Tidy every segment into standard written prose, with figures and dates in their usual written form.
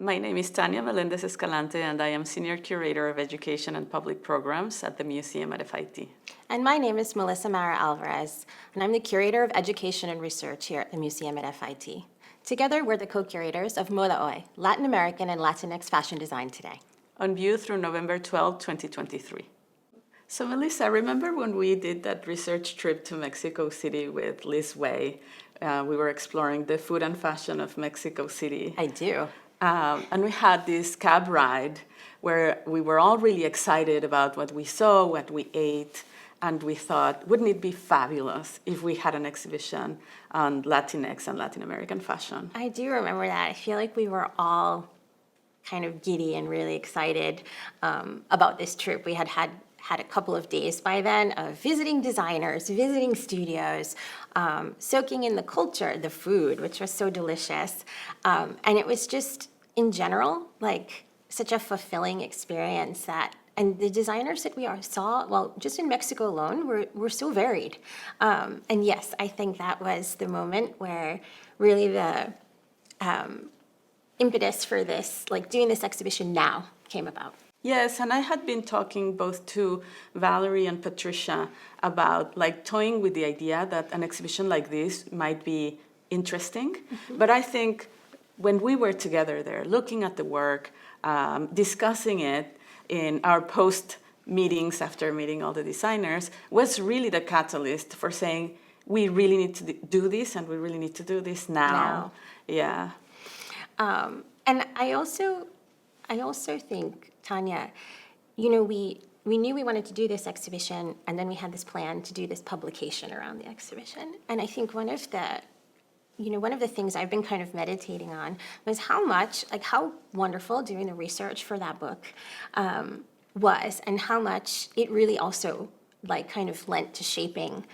My name is Tanya Meléndez-Escalante, and I am Senior Curator of Education and Public Programs at the museum at FIT. And my name is Melissa Marra-Alvarez, and I'm the Curator of Education and Research here at the museum at FIT. Together, we're the co-curators of Moda Hoy, Latin American and Latinx fashion design today. On view through November 12, 2023. So Melissa, remember when we did that research trip to Mexico City with Liz Way? We were exploring the food and fashion of Mexico City. I do. And we had this cab ride where we were all really excited about what we saw, what we ate, and we thought, wouldn't it be fabulous if we had an exhibition on Latinx and Latin American fashion? I do remember that. I feel like we were all kind of giddy and really excited about this trip. We had a couple of days by then of visiting designers, visiting studios, soaking in the culture, the food, which was so delicious. And it was just, in general, like such a fulfilling experience and the designers that we saw, well, just in Mexico alone, were so varied. And yes, I think that was the moment where really the impetus for this, like doing this exhibition now, came about. Yes, and I had been talking both to Valerie and Patricia about like toying with the idea that an exhibition like this might be interesting. Mm-hmm. But I think when we were together there, looking at the work, discussing it in our post meetings after meeting all the designers, was really the catalyst for saying, we really need to do this, and we really need to do this now. Yeah. And I also think, Tanya, we knew we wanted to do this exhibition, and then we had this plan to do this publication around the exhibition. And I think one of the things I've been kind of meditating on was how wonderful doing the research for that book was, and how much it really also kind of lent to shaping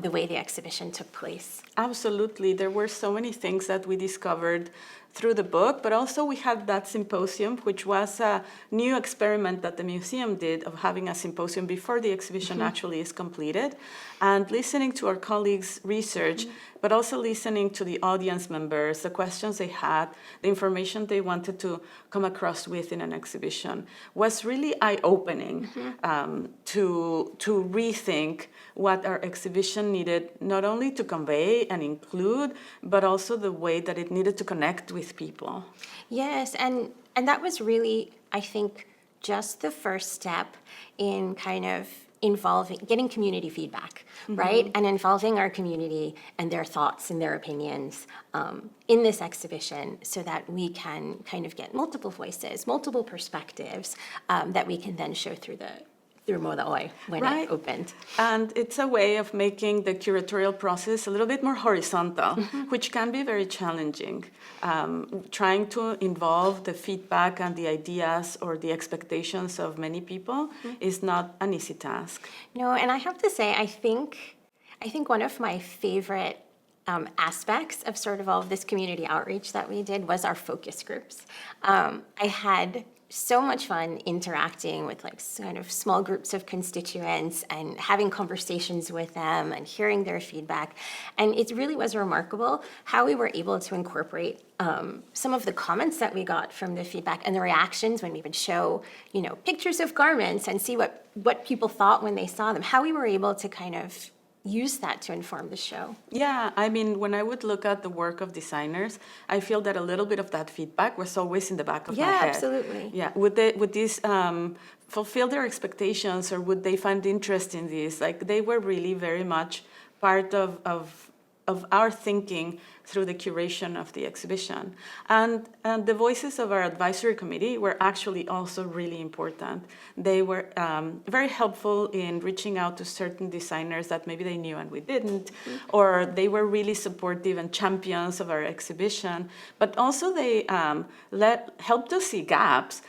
the way the exhibition took place. Absolutely. There were so many things that we discovered through the book, but also we had that symposium, which was a new experiment that the museum did of having a symposium before the exhibition actually is completed, and listening to our colleagues' research, but also listening to the audience members, the questions they had, the information they wanted to come across with in an exhibition, was really eye-opening to rethink what our exhibition needed, not only to convey and include, but also the way that it needed to connect with people. Yes, and that was really, I think, just the first step in kind of getting community feedback, right? And involving our community and their thoughts and their opinions in this exhibition, so that we can kind of get multiple voices, multiple perspectives that we can then show through Moda Hoy when it opened. And it's a way of making the curatorial process a little bit more horizontal, which can be very challenging. Trying to involve the feedback and the ideas or the expectations of many people is not an easy task. No, and I have to say, I think one of my favorite aspects of sort of all of this community outreach that we did was our focus groups. I had so much fun interacting with kind of small groups of constituents and having conversations with them and hearing their feedback. And it really was remarkable how we were able to incorporate some of the comments that we got from the feedback and the reactions when we would show, pictures of garments and see what people thought when they saw them, how we were able to kind of use that to inform the show. Yeah, I mean, when I would look at the work of designers, I feel that a little bit of that feedback was always in the back of my head. Yeah, absolutely. Yeah, would this fulfill their expectations, or would they find interest in this? Like, they were really very much part of our thinking through the curation of the exhibition. And the voices of our advisory committee were actually also really important. They were very helpful in reaching out to certain designers that maybe they knew and we didn't, or they were really supportive and champions of our exhibition, but also they helped us see gaps,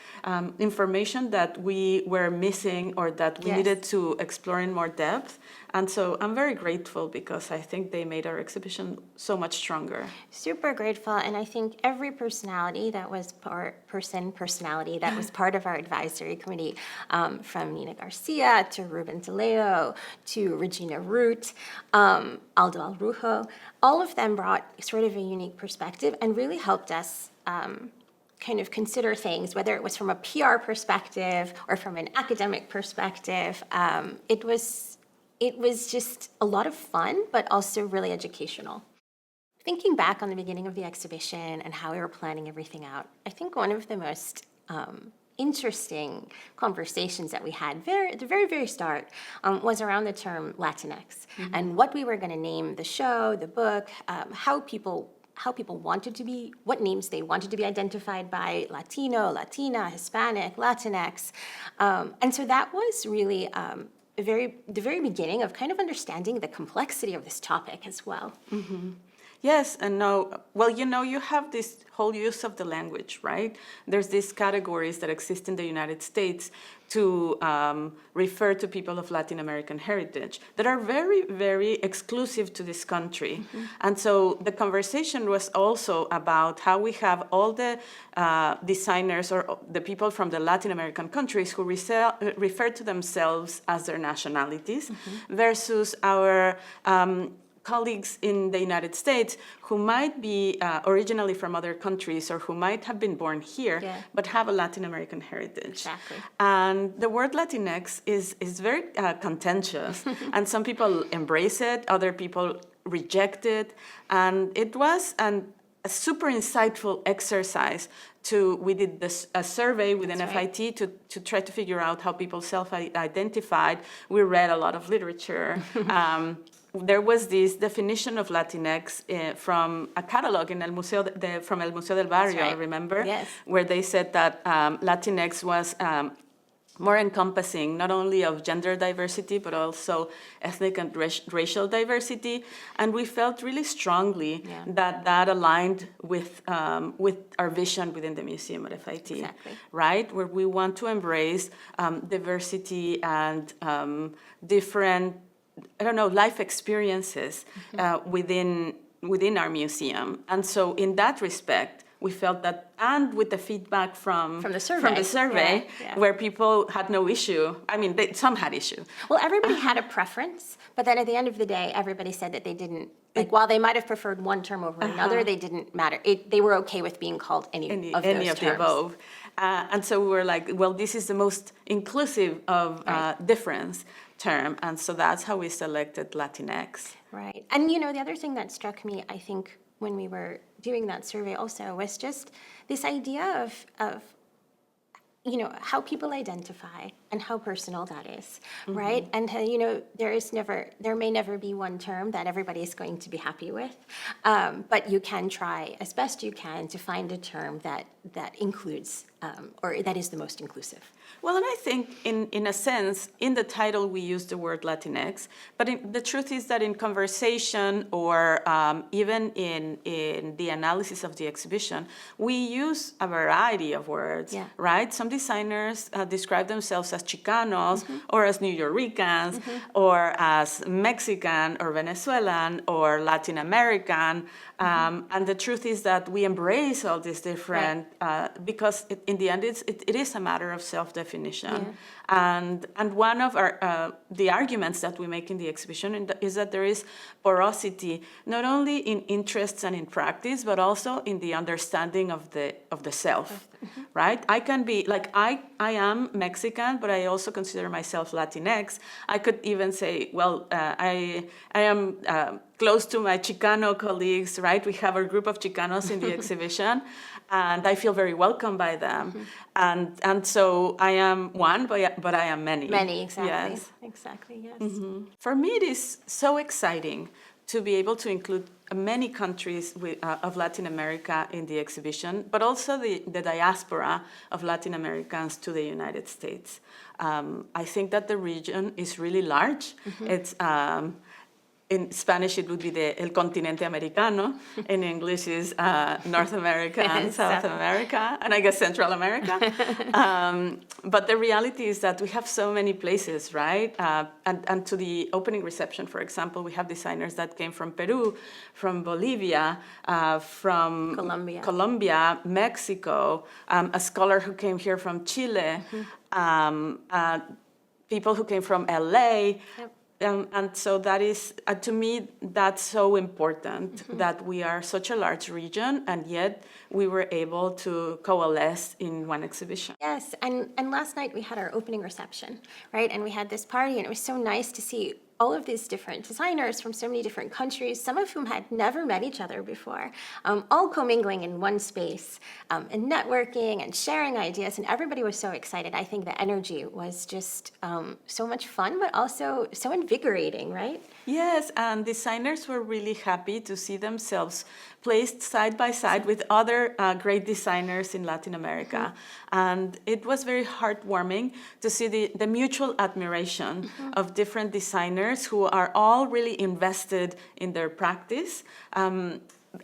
information that we were missing or that we needed to explore in more depth. And so I'm very grateful, because I think they made our exhibition so much stronger. Super grateful, and I think every personality that was part of our advisory committee, from Nina Garcia to Ruben DeLeo to Regina Root, Aldo Alrujo, all of them brought sort of a unique perspective and really helped us kind of consider things, whether it was from a PR perspective or from an academic perspective. It was just a lot of fun, but also really educational. Thinking back on the beginning of the exhibition and how we were planning everything out, I think one of the most interesting conversations that we had at the very, very start was around the term Latinx and what we were going to name the show, the book, how people wanted to be, what names they wanted to be identified by: Latino, Latina, Hispanic, Latinx. And so that was really the very beginning of kind of understanding the complexity of this topic as well. Yes, and no, well, you have this whole use of the language, right? There's these categories that exist in the United States to refer to people of Latin American heritage that are very, very exclusive to this country. And so the conversation was also about how we have all the designers or the people from the Latin American countries who refer to themselves as their nationalities versus our colleagues in the United States who might be originally from other countries or who might have been born here, but have a Latin American heritage. Exactly. And the word Latinx is very contentious, and some people embrace it, other people reject it, and it was a super insightful exercise. We did a survey within FIT to try to figure out how people self-identified. We read a lot of literature. There was this definition of Latinx from a catalog in from El Museo del Barrio, I remember, where they said that Latinx was more encompassing not only of gender diversity, but also ethnic and racial diversity. And we felt really strongly that aligned with our vision within the museum at FIT, right? Where we want to embrace diversity and different, life experiences within our museum. And so in that respect, we felt that, and with the feedback from the survey, where people had no issue. I mean, some had issue. Well, everybody had a preference, but then at the end of the day, everybody said that they didn't, while they might have preferred one term over another, they didn't matter. They were okay with being called any of those terms. The above. And so we were like, well, this is the most inclusive of difference term, and so that's how we selected Latinx. Right. And the other thing that struck me, I think, when we were doing that survey also was just this idea of how people identify and how personal that is, right? And there may never be one term that everybody is going to be happy with, but you can try as best you can to find a term that includes or that is the most inclusive. Well, and I think in a sense, in the title we use the word Latinx, but the truth is that in conversation or even in the analysis of the exhibition, we use a variety of words, right? Some designers describe themselves as Chicanos or as New Yorkers or as Mexican or Venezuelan or Latin American. And the truth is that we embrace all these different, because in the end, it is a matter of self-definition. And one of the arguments that we make in the exhibition is that there is porosity, not only in interests and in practice, but also in the understanding of the self, right? I can be, like, I am Mexican, but I also consider myself Latinx. I could even say, well, I am close to my Chicano colleagues, right? We have a group of Chicanos in the exhibition, and I feel very welcome by them. And so I am one, but I am many. Many, exactly. Yes. Exactly, yes. For me, it is so exciting to be able to include many countries of Latin America in the exhibition, but also the diaspora of Latin Americans to the United States. I think that the region is really large. It's in Spanish, it would be El Continente Americano. In English is North America and South America, and I guess Central America. But the reality is that we have so many places, right? And to the opening reception, for example, we have designers that came from Peru, from Bolivia, from Colombia, Mexico, a scholar who came here from Chile, people who came from LA. And so that is, to me, that's so important that we are such a large region, and yet we were able to coalesce in one exhibition. Yes, and last night we had our opening reception, right? And we had this party, and it was so nice to see all of these different designers from so many different countries, some of whom had never met each other before, all commingling in one space, and networking and sharing ideas, and everybody was so excited. I think the energy was just so much fun, but also so invigorating, right? Yes, and designers were really happy to see themselves placed side by side with other great designers in Latin America. And it was very heartwarming to see the mutual admiration of different designers who are all really invested in their practice.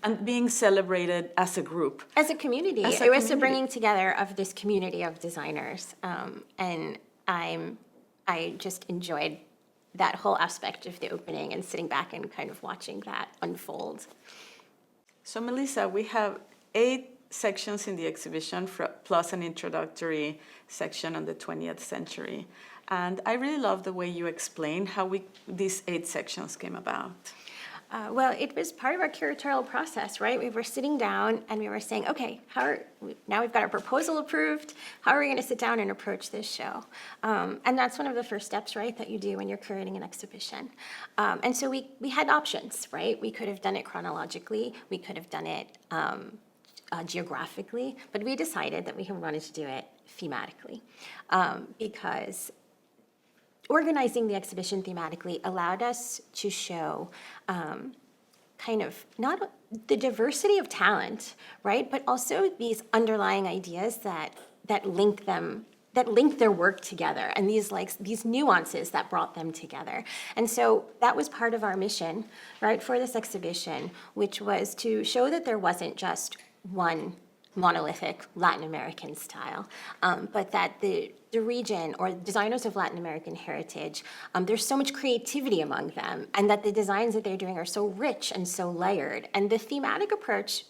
And being celebrated as a group. As a community. It was a bringing together of this community of designers. And I just enjoyed that whole aspect of the opening and sitting back and kind of watching that unfold. So Melissa, we have 8 sections in the exhibition plus an introductory section on the 20th century. And I really love the way you explain how these 8 sections came about. Well, it was part of our curatorial process, right? We were sitting down and we were saying, okay, now we've got our proposal approved. How are we going to sit down and approach this show? And that's one of the first steps, right, that you do when you're curating an exhibition. And so we had options, right? We could have done it chronologically. We could have done it geographically. But we decided that we wanted to do it thematically because organizing the exhibition thematically allowed us to show kind of not the diversity of talent, right, but also these underlying ideas that link their work together, and these nuances that brought them together. And so that was part of our mission, right, for this exhibition, which was to show that there wasn't just one monolithic Latin American style, but that the region or designers of Latin American heritage, there's so much creativity among them, and that the designs that they're doing are so rich and so layered. And the thematic approach,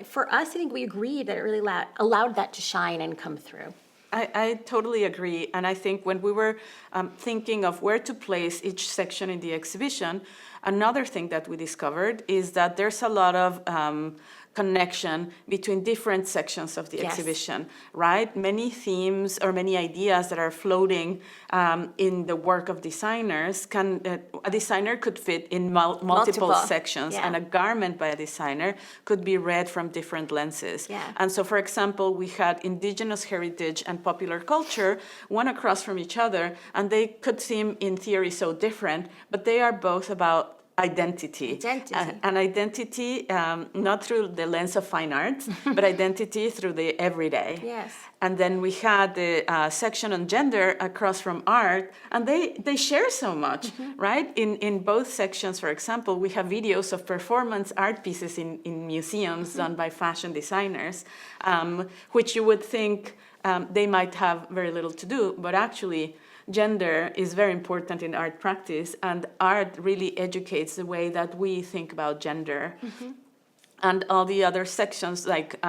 for us, I think we agreed that it really allowed that to shine and come through. I totally agree. And I think when we were thinking of where to place each section in the exhibition, another thing that we discovered is that there's a lot of connection between different sections of the exhibition, right? Many themes or many ideas that are floating in the work of designers a designer could fit in multiple sections, and a garment by a designer could be read from different lenses. And so, for example, we had indigenous heritage and popular culture, one across from each other, and they could seem in theory so different, but they are both about identity. And identity, not through the lens of fine arts, but identity through the everyday. Yes. And then we had the section on gender across from art, and they share so much, right? In both sections, for example, we have videos of performance art pieces in museums done by fashion designers, which you would think they might have very little to do, but actually gender is very important in art practice, and art really educates the way that we think about gender. And all the other sections like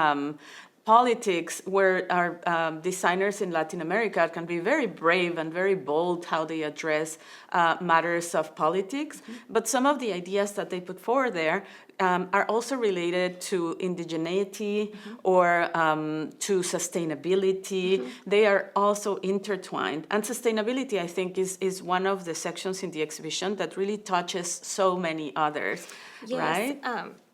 politics, where our designers in Latin America can be very brave and very bold how they address matters of politics. But some of the ideas that they put forward there are also related to indigeneity or to sustainability. They are also intertwined. And sustainability, I think, is one of the sections in the exhibition that really touches so many others, right?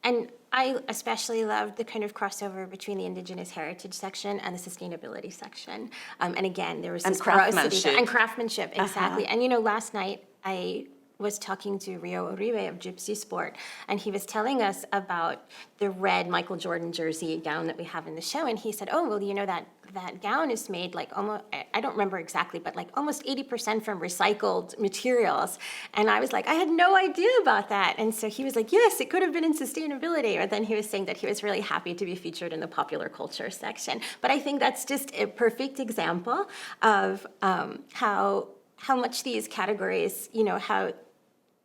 And I especially loved the kind of crossover between the indigenous heritage section and the sustainability section. And again, there was this porosity there. And craftsmanship, exactly. And last night I was talking to Rio Uribe of Gypsy Sport, and he was telling us about the red Michael Jordan jersey gown that we have in the show, and he said, oh, well, that gown is made like almost, I don't remember exactly, but like almost 80% from recycled materials. And I was like, I had no idea about that. And so he was like, yes, it could have been in sustainability. Or then he was saying that he was really happy to be featured in the popular culture section. But I think that's just a perfect example of how much these categories, how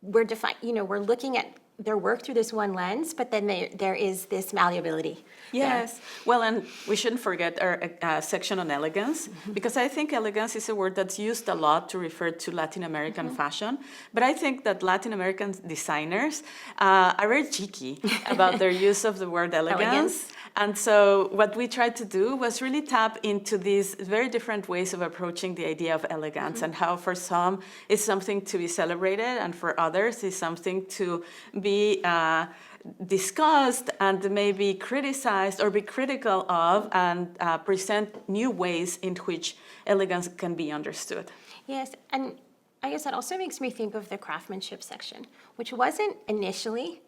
we're looking at their work through this one lens, but then there is this malleability. Yes. Well, and we shouldn't forget our section on elegance, because I think elegance is a word that's used a lot to refer to Latin American fashion. But I think that Latin American designers are very cheeky about their use of the word elegance. And so what we tried to do was really tap into these very different ways of approaching the idea of elegance, and how for some it's something to be celebrated, and for others it's something to be discussed and maybe criticized or be critical of, and present new ways in which elegance can be understood. Yes, and I guess that also makes me think of the craftsmanship section, which wasn't initially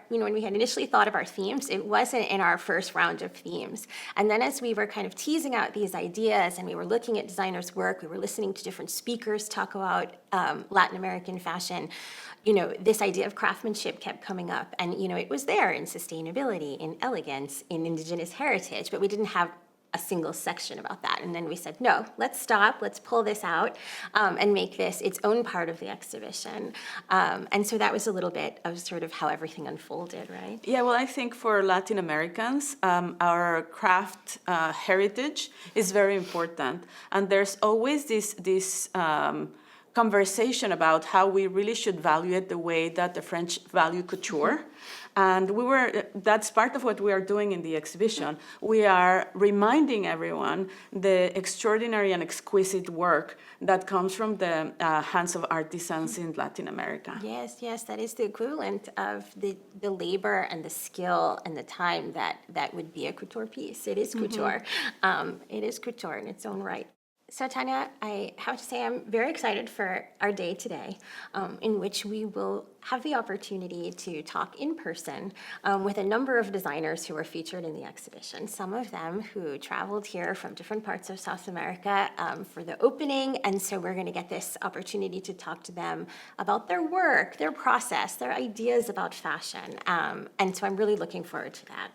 when we had initially thought of our themes, it wasn't in our first round of themes. And then as we were kind of teasing out these ideas and we were looking at designers' work, we were listening to different speakers talk about Latin American fashion, this idea of craftsmanship kept coming up. And, it was there in sustainability, in elegance, in indigenous heritage, but we didn't have a single section about that. And then we said, no, let's stop, let's pull this out and make this its own part of the exhibition. And so that was a little bit of sort of how everything unfolded, right? Yeah, well, I think for Latin Americans, our craft heritage is very important. And there's always this conversation about how we really should value it the way that the French value couture. And that's part of what we are doing in the exhibition. We are reminding everyone the extraordinary and exquisite work that comes from the hands of artisans in Latin America. Yes, that is the equivalent of the labor and the skill and the time that would be a couture piece. It is couture. It is couture in its own right. So Tanya, I have to say I'm very excited for our day today, in which we will have the opportunity to talk in person with a number of designers who are featured in the exhibition, some of them who traveled here from different parts of South America for the opening, and so we're going to get this opportunity to talk to them about their work, their process, their ideas about fashion, and so I'm really looking forward to that.